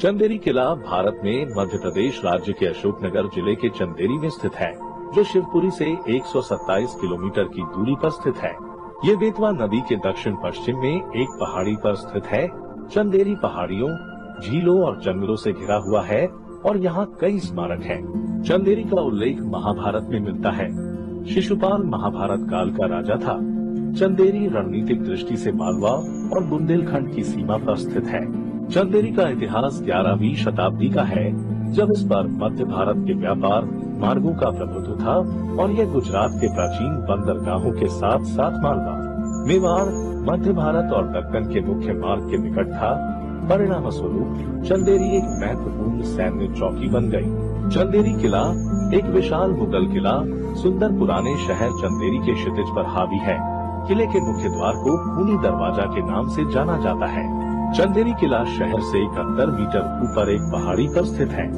चंदेरी किला भारत में मध्य प्रदेश राज्य के अशोकनगर जिले के चंदेरी में स्थित है, जो शिवपुरी से 127 किलोमीटर की दूरी पर स्थित है। ये बेतवा नदी के दक्षिण पश्चिम में एक पहाड़ी पर स्थित है। चंदेरी पहाड़ियों, झीलों और जंगलों से घिरा हुआ है और यहाँ कई स्मारक हैं। चंदेरी का उल्लेख महाभारत में मिलता है। शिशुपाल महाभारत काल का राजा था। चंदेरी रणनीतिक दृष्टि से मालवा और बुंदेलखंड की सीमा पर स्थित है। चंदेरी का इतिहास 11वीं शताब्दी का है, जब इस पर मध्य भारत के व्यापार मार्गों का प्रभुत्व था और यह गुजरात के प्राचीन बंदरगाहों के साथ साथ मालवा, मेवाड़, मध्य भारत और दक्कन के मुख्य मार्ग के निकट था। परिणाम स्वरूप चंदेरी एक महत्वपूर्ण सैन्य चौकी बन गई। चंदेरी किला एक विशाल मुगल किला सुंदर पुराने शहर चंदेरी के क्षितिज पर हावी है। किले के मुख्य द्वार को खूनी दरवाजा के नाम से जाना जाता है। चंदेरी किला शहर से 71 मीटर ऊपर एक पहाड़ी पर स्थित है।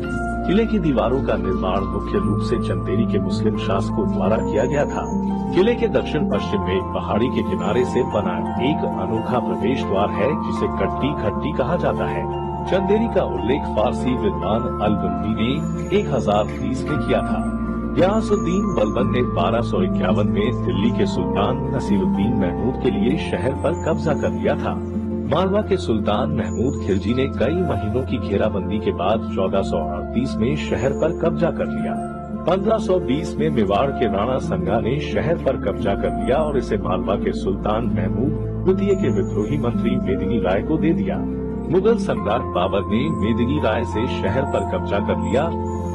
किले की दीवारों का निर्माण मुख्य रूप से चंदेरी के मुस्लिम शासकों द्वारा किया गया था। किले के दक्षिण पश्चिम में एक पहाड़ी के किनारे से बना एक अनोखा प्रवेश द्वार है, जिसे कट्टी खट्टी कहा जाता है। चंदेरी का उल्लेख फारसी विद्वान अल-बिरुनी ने 1030 में किया था। गियासुद्दीन बलबन ने 1251 में दिल्ली के सुल्तान नसीरुद्दीन महमूद के लिए शहर पर कब्जा कर लिया था। मालवा के सुल्तान महमूद खिलजी ने कई महीनों की घेराबंदी के बाद 1438 में शहर पर कब्जा कर लिया। 1520 में मेवाड़ के राणा संगा ने शहर पर कब्जा कर लिया और इसे मालवा के सुल्तान महमूद द्वितीय के विद्रोही मंत्री मेदिनी राय को दे दिया। मुगल सम्राट बाबर ने मेदिनी राय से शहर पर कब्जा कर लिया।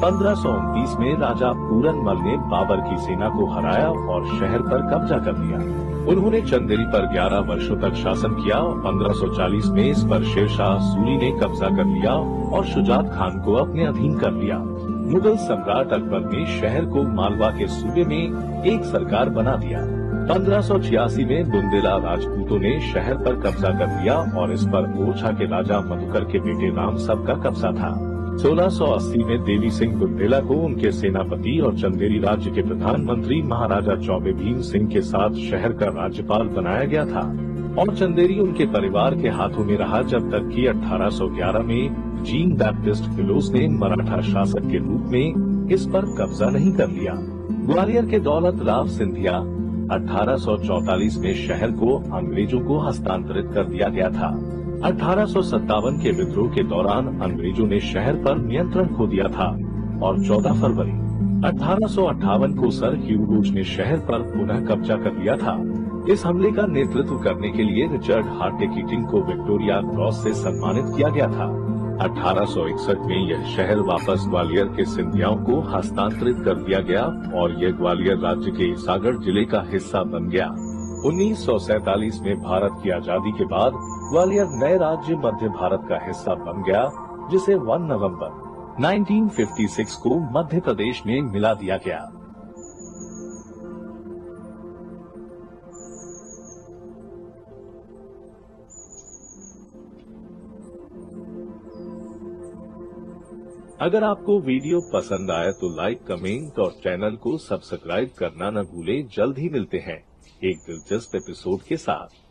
1529 में राजा पूरनमल ने बाबर की सेना को हराया और शहर पर कब्जा कर लिया। उन्होंने चंदेरी पर 11 वर्षों तक शासन किया और 1540 में इस पर शेरशाह सूरी ने कब्जा कर लिया और शुजात खान को अपने अधीन कर लिया। मुगल सम्राट अकबर ने शहर को मालवा के सूबे में एक सरकार बना दिया। 1586 में बुंदेला राजपूतों ने शहर पर कब्जा कर लिया और इस पर ओरछा के राजा मधुकर के बेटे रामसब का कब्जा था। 1680 में देवी सिंह बुंदेला को उनके सेनापति और चंदेरी राज्य के प्रधानमंत्री महाराजा चौबे भीम सिंह के साथ शहर का राज्यपाल बनाया गया था और चंदेरी उनके परिवार के हाथों में रहा, जब तक कि 1811 में जीन बैप्टिस्ट फिलोस ने मराठा शासक के रूप में इस पर कब्जा नहीं कर लिया। ग्वालियर के दौलत राव सिंधिया 1844 में शहर को अंग्रेजों को हस्तांतरित कर दिया गया था। 1857 के विद्रोह के दौरान अंग्रेजों ने शहर पर नियंत्रण खो दिया था और 14 फरवरी 1858 को सर ह्यू रोज ने शहर पर पुनः कब्जा कर लिया था। इस हमले का नेतृत्व करने के लिए रिचर्ड हार्टे कीटिंग को विक्टोरिया क्रॉस से सम्मानित किया गया था। 1861 में यह शहर वापस ग्वालियर के सिंधियाओं को हस्तांतरित कर दिया गया और यह ग्वालियर राज्य के सागर जिले का हिस्सा बन गया। 1947 में भारत की आजादी के बाद ग्वालियर नए राज्य मध्य भारत का हिस्सा बन गया, जिसे 1 नवंबर 1956 को मध्य प्रदेश में मिला दिया गया। अगर आपको वीडियो पसंद आया तो लाइक, कमेंट और चैनल को सब्सक्राइब करना न भूलें। जल्द ही मिलते हैं एक दिलचस्प एपिसोड के साथ।